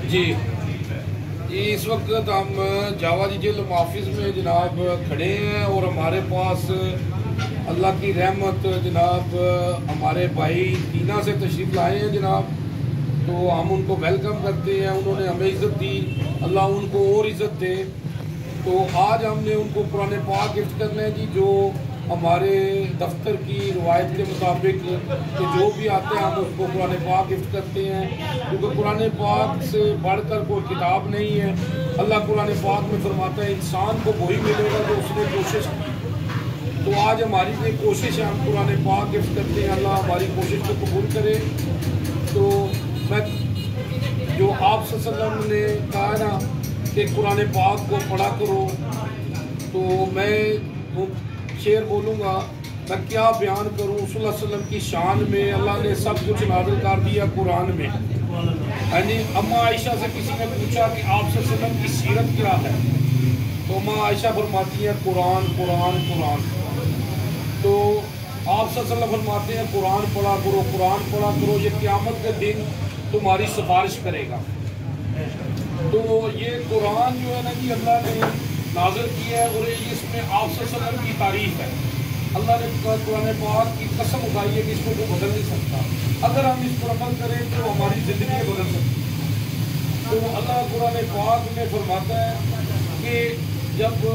جی اس وقت ہم جاوا جیل محافظ میں جناب کھڑے ہیں اور ہمارے پاس اللہ کی رحمت جناب ہمارے بھائی تینا سے تشریف لائے ہیں جناب، تو ہم ان کو ویلکم کرتے ہیں۔ انہوں نے ہمیں عزت دی، اللہ ان کو اور عزت دے۔ تو آج ہم نے ان کو قرآن پاک گفٹ کرنا ہے جی، جو ہمارے دفتر کی روایت کے مطابق کہ جو بھی آتے ہیں ہم اس کو قرآن پاک گفٹ کرتے ہیں، کیونکہ قرآن پاک سے بڑھ کر کوئی کتاب نہیں ہے۔ اللہ قرآن پاک میں فرماتا ہے انسان کو وہی ملے گا جو اس نے کوشش کی۔ تو آج ہماری یہ کوشش ہے، ہم قرآن پاک گفٹ کرتے ہیں، اللہ ہماری کوشش کو قبول کرے۔ تو میں جو آپ صلی اللہ علیہ وسلم نے کہا نا کہ قرآن پاک کو پڑھا کرو، تو میں شعر بولوں گا، میں کیا بیان کروں صلی اللہ علیہ وسلم کی شان میں۔ اللہ نے سب کچھ نازل کر دیا قرآن میں۔ یعنی اماں عائشہ سے کسی نے پوچھا کہ آپ صلی اللہ علیہ وسلم کی سیرت کیا ہے، تو اماں عائشہ فرماتی ہیں قرآن قرآن قرآن۔ تو آپ صلی اللہ علیہ وسلم فرماتے ہیں قرآن پڑھا کرو، قرآن پڑھا کرو، یہ قیامت کے دن تمہاری سفارش کرے گا۔ تو یہ قرآن جو ہے نا جی اللہ نے نازل کیا ہے، اور اس میں آپ صلی اللہ علیہ وسلم کی تعریف ہے۔ اللہ نے قرآن پاک کی قسم اٹھائی ہے کہ اس کو کوئی بدل نہیں سکتا، اگر ہم اس پر عمل کریں تو ہماری زندگی بدل سکتی ہے۔ تو اللہ قرآن پاک میں فرماتا ہے کہ جب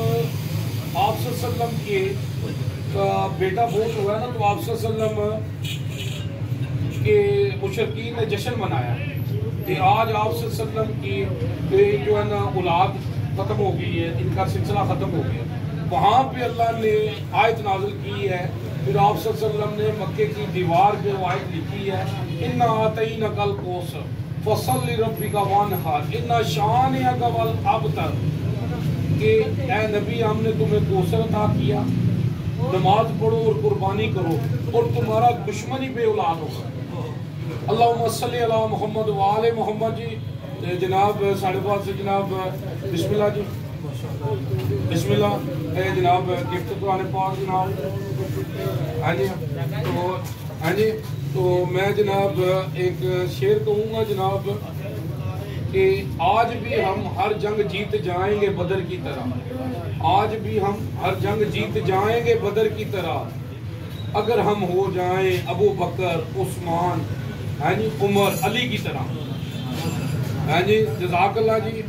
آپ صلی اللہ علیہ وسلم کے بیٹا فوت ہوا ہے نا، تو آپ صلی اللہ علیہ وسلم کے مشرکین نے جشن منایا کہ آج آپ صلی اللہ علیہ وسلم کی جو ہے نا اولاد ختم ہو گئی ہے، ان کا سلسلہ ختم ہو گیا۔ وہاں پہ اللہ نے آیت نازل کی ہے، پھر آپ صلی اللہ علیہ وسلم نے مکے کی دیوار پہ وہ آیت لکھی ہے، اِنَّا آتَيْنَكَ الْكَوْثَرَ فَصَلِّ لِرَبِّكَ وَانْحَرْ إِنَّ شَانِئَكَ وَالْأَبْتَرُ، کہ اے نبی ہم نے تمہیں کوثر عطا کیا، نماز پڑھو اور قربانی کرو اور تمہارا دشمن ہی بے اولاد ہوگا۔ اللہم صلی علی محمد وآل محمد۔ جی جناب ساڑھے پاس سے جناب بسم اللہ جی، بسم اللہ جناب گفٹ قرآن پاک جناب۔ ہاں جی تو میں جناب ایک شعر کہوں گا جناب کہ آج بھی ہم ہر جنگ جیت جائیں گے بدر کی طرح، آج بھی ہم ہر جنگ جیت جائیں گے بدر کی طرح، اگر ہم ہو جائیں ابو بکر عثمان عمر علی کی طرح۔ ہاں جی جزاک اللہ جی۔